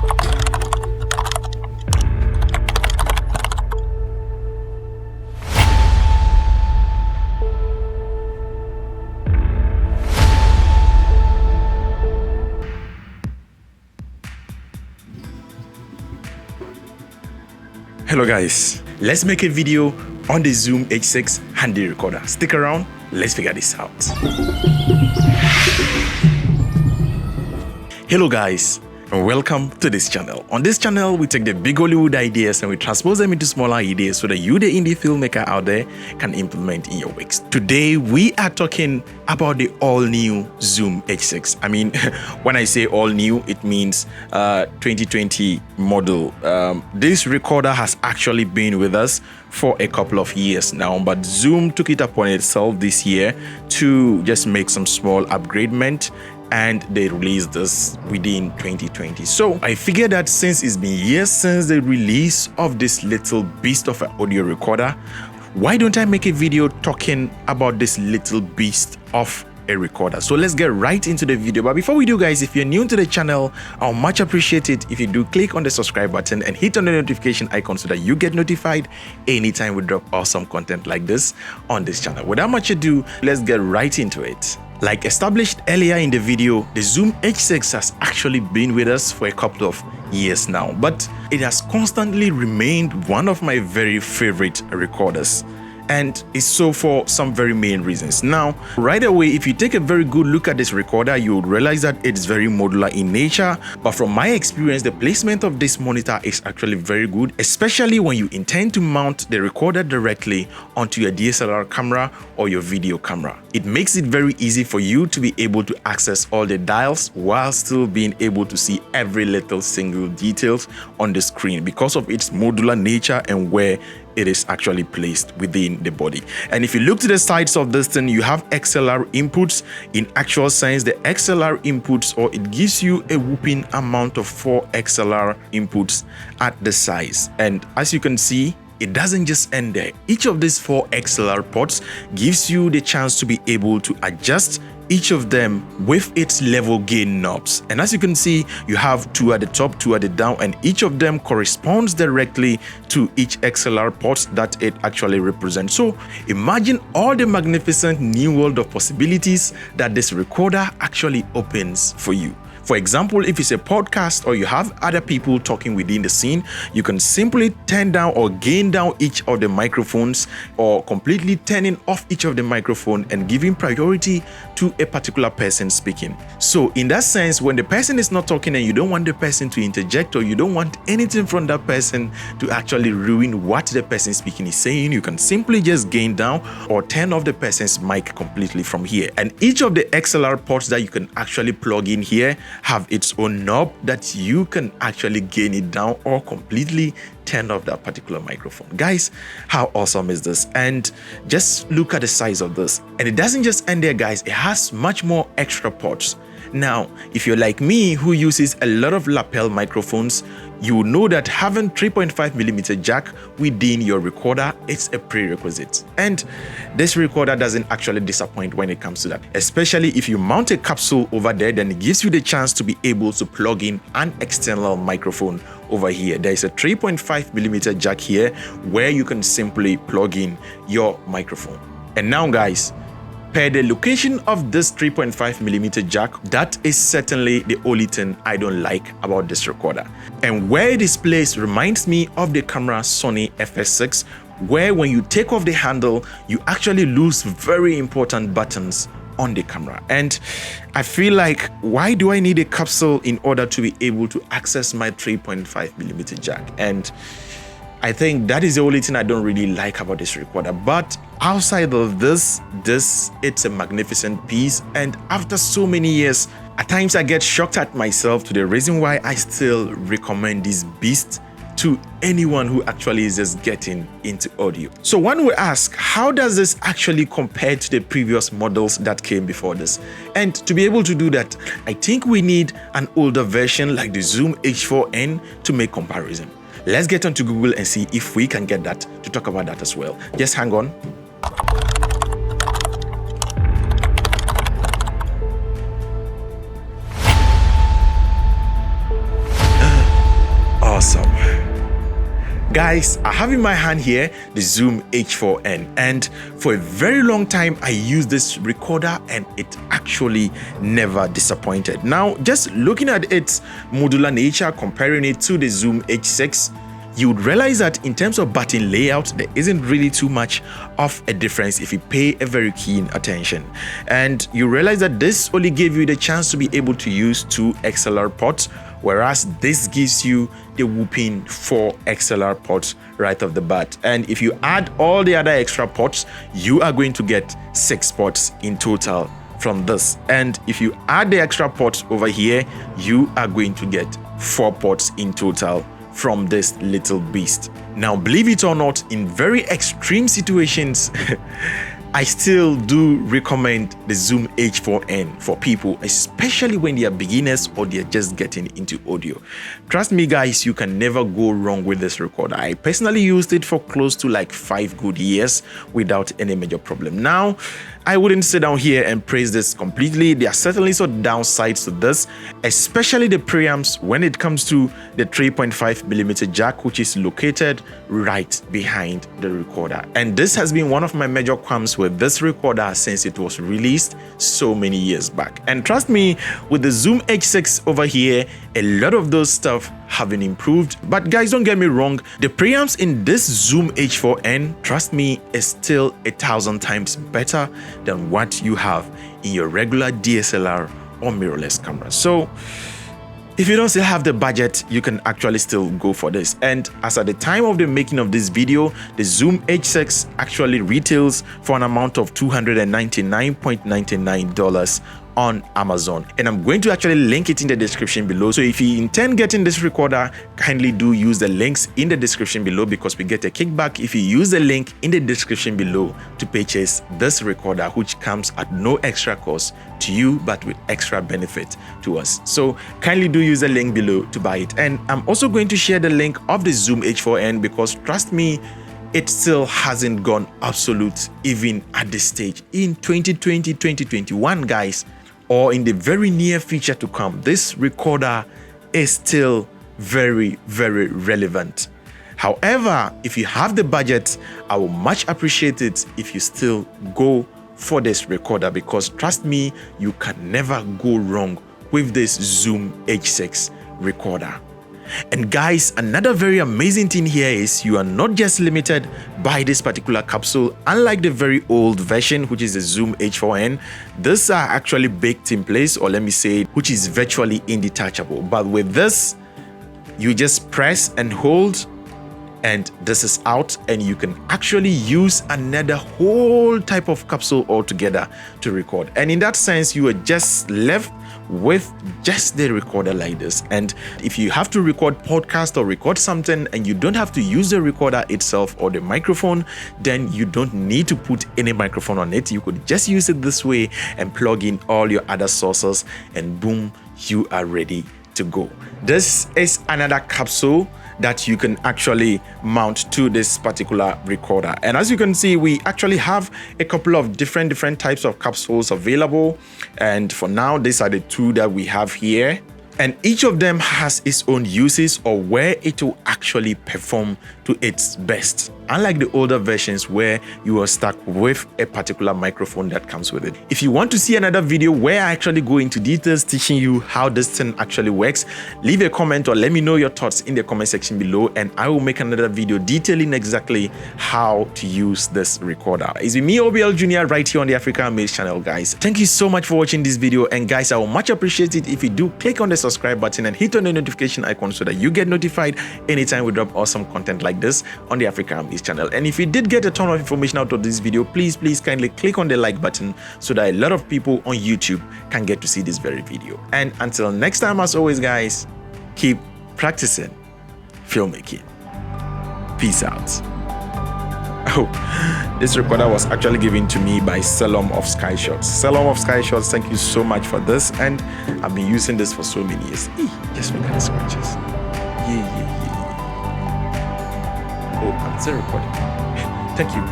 Hello guys, let's make a video on the Zoom H6 handy recorder. Stick around, let's figure this out. Hello guys, and welcome to this channel. On this channel, we take the big Hollywood ideas and we transpose them into smaller ideas so that you, the indie filmmaker out there, can implement in your works. Today, we are talking about the all-new Zoom H6. I mean, when I say all-new, it means 2020 model. This recorder has actually been with us for a couple of years now, but Zoom took it upon itself this year to just make some small upgradement, and they released this within 2020. So I figured that since it's been years since the release of this little beast of an audio recorder, why don't I make a video talking about this little beast of a recorder? So let's get right into the video. But before we do, guys, if you're new to the channel, I'll much appreciate it if you do click on the subscribe button and hit on the notification icon so that you get notified anytime we drop awesome content like this on this channel. Without much ado, let's get right into it. Like established earlier in the video, the Zoom H6 has actually been with us for a couple of years now, but it has constantly remained one of my very favorite recorders. And it's so for some very main reasons. Now, right away, if you take a very good look at this recorder, you would realize that it's very modular in nature. But from my experience, the placement of this monitor is actually very good, especially when you intend to mount the recorder directly onto your DSLR camera or your video camera. It makes it very easy for you to be able to access all the dials while still being able to see every little single details on the screen because of its modular nature and where it is actually placed within the body. And if you look to the sides of this thing, you have XLR inputs. In actual sense, the XLR inputs, or it gives you a whooping amount of 4 XLR inputs at the sides. And as you can see, it doesn't just end there. Each of these 4 XLR ports gives you the chance to be able to adjust each of them with its level gain knobs. And as you can see, you have 2 at the top, 2 at the down, and each of them corresponds directly to each XLR port that it actually represents. So imagine all the magnificent new world of possibilities that this recorder actually opens for you. For example, if it's a podcast or you have other people talking within the scene, you can simply turn down or gain down each of the microphones, or completely turning off each of the microphone and giving priority to a particular person speaking. So in that sense, when the person is not talking and you don't want the person to interject, or you don't want anything from that person to actually ruin what the person speaking is saying, you can simply just gain down or turn off the person's mic completely from here. And each of the XLR ports that you can actually plug in here have its own knob that you can actually gain it down or completely turn off that particular microphone. Guys, how awesome is this? And just look at the size of this. And it doesn't just end there, guys. It has much more extra ports. Now, if you're like me who uses a lot of lapel microphones, you will know that having 3.5mm jack within your recorder is a prerequisite. And this recorder doesn't actually disappoint when it comes to that. Especially if you mount a capsule over there, then it gives you the chance to be able to plug in an external microphone over here. There is a 3.5mm jack here where you can simply plug in your microphone. And now, guys, per the location of this 3.5mm jack, that is certainly the only thing I don't like about this recorder. And where it is placed reminds me of the camera Sony FS6, where when you take off the handle, you actually lose very important buttons on the camera. And I feel like, why do I need a capsule in order to be able to access my 3.5mm jack? And I think that is the only thing I don't really like about this recorder. But outside of this, it's a magnificent piece. And after so many years, at times I get shocked at myself to the reason why I still recommend this beast to anyone who actually is just getting into audio. So one will ask, how does this actually compare to the previous models that came before this? And to be able to do that, I think we need an older version like the Zoom H4n to make comparison. Let's get onto Google and see if we can get that to talk about that as well. Just hang on. Awesome. Guys, I have in my hand here the Zoom H4n, and for a very long time I used this recorder and it actually never disappointed. Now, just looking at its modular nature, comparing it to the Zoom H6, you would realize that in terms of button layout, there isn't really too much of a difference if you pay a very keen attention. And you realize that this only gave you the chance to be able to use 2 XLR ports, whereas this gives you the whooping 4 XLR ports right off the bat. And if you add all the other extra ports, you are going to get 6 ports in total from this. And if you add the extra ports over here, you are going to get 4 ports in total from this little beast. Now, believe it or not, in very extreme situations, I still do recommend the Zoom H4n for people, especially when they are beginners or they're just getting into audio. Trust me guys, you can never go wrong with this recorder. I personally used it for close to like 5 good years without any major problem. Now, I wouldn't sit down here and praise this completely. There are certainly some downsides to this, especially the preamps when it comes to the 3.5mm jack, which is located right behind the recorder. And this has been one of my major qualms with this recorder since it was released so many years back. And trust me, with the Zoom H6 over here, a lot of those stuff have been improved. But guys, don't get me wrong, the preamps in this Zoom H4n, trust me, is still 1,000 times better than what you have in your regular DSLR or mirrorless camera. So if you don't still have the budget, you can actually still go for this. And as at the time of the making of this video, the Zoom H6 actually retails for an amount of $299.99 on Amazon, and I'm going to actually link it in the description below. So if you intend getting this recorder, kindly do use the links in the description below, because we get a kickback if you use the link in the description below to purchase this recorder, which comes at no extra cost to you but with extra benefit to us. So kindly do use the link below to buy it. And I'm also going to share the link of the Zoom H4n, because trust me, it still hasn't gone obsolete even at this stage in 2020, 2021, guys, or in the very near future to come. This recorder is still very, very relevant. However, if you have the budget, I will much appreciate it if you still go for this recorder, because trust me, you can never go wrong with this Zoom H6 recorder. And guys, another very amazing thing here is you are not just limited by this particular capsule. Unlike the very old version, which is the Zoom H4n, these are actually baked in place, or let me say, which is virtually indetachable. But with this, you just press and hold, and this is out, and you can actually use another whole type of capsule altogether to record. And in that sense, you are just left with just the recorder like this. And if you have to record podcast or record something and you don't have to use the recorder itself or the microphone, then you don't need to put any microphone on it. You could just use it this way and plug in all your other sources, and boom, you are ready to go. This is another capsule that you can actually mount to this particular recorder. And as you can see, we actually have a couple of different types of capsules available. And for now, these are the 2 that we have here. And each of them has its own uses, or where it will actually perform to its best. Unlike the older versions where you are stuck with a particular microphone that comes with it. If you want to see another video where I actually go into details teaching you how this thing actually works, leave a comment or let me know your thoughts in the comment section below, and I will make another video detailing exactly how to use this recorder. It's with me, OBL Jr., right here on the Africa Amaze channel, guys. Thank you so much for watching this video, and guys, I will much appreciate it if you do click on the subscribe button and hit on the notification icon so that you get notified anytime we drop awesome content like this on the Africa Amaze channel. And if you did get a ton of information out of this video, please kindly click on the like button so that a lot of people on YouTube can get to see this very video. And until next time, as always, guys, keep practicing filmmaking. Peace out. Oh, this recorder was actually given to me by Salom of Sky Shots. Salom of Sky Shots, thank you so much for this, and I've been using this for so many years. Just look at the scratches. Yeah. Oh, I'm still recording. Thank you.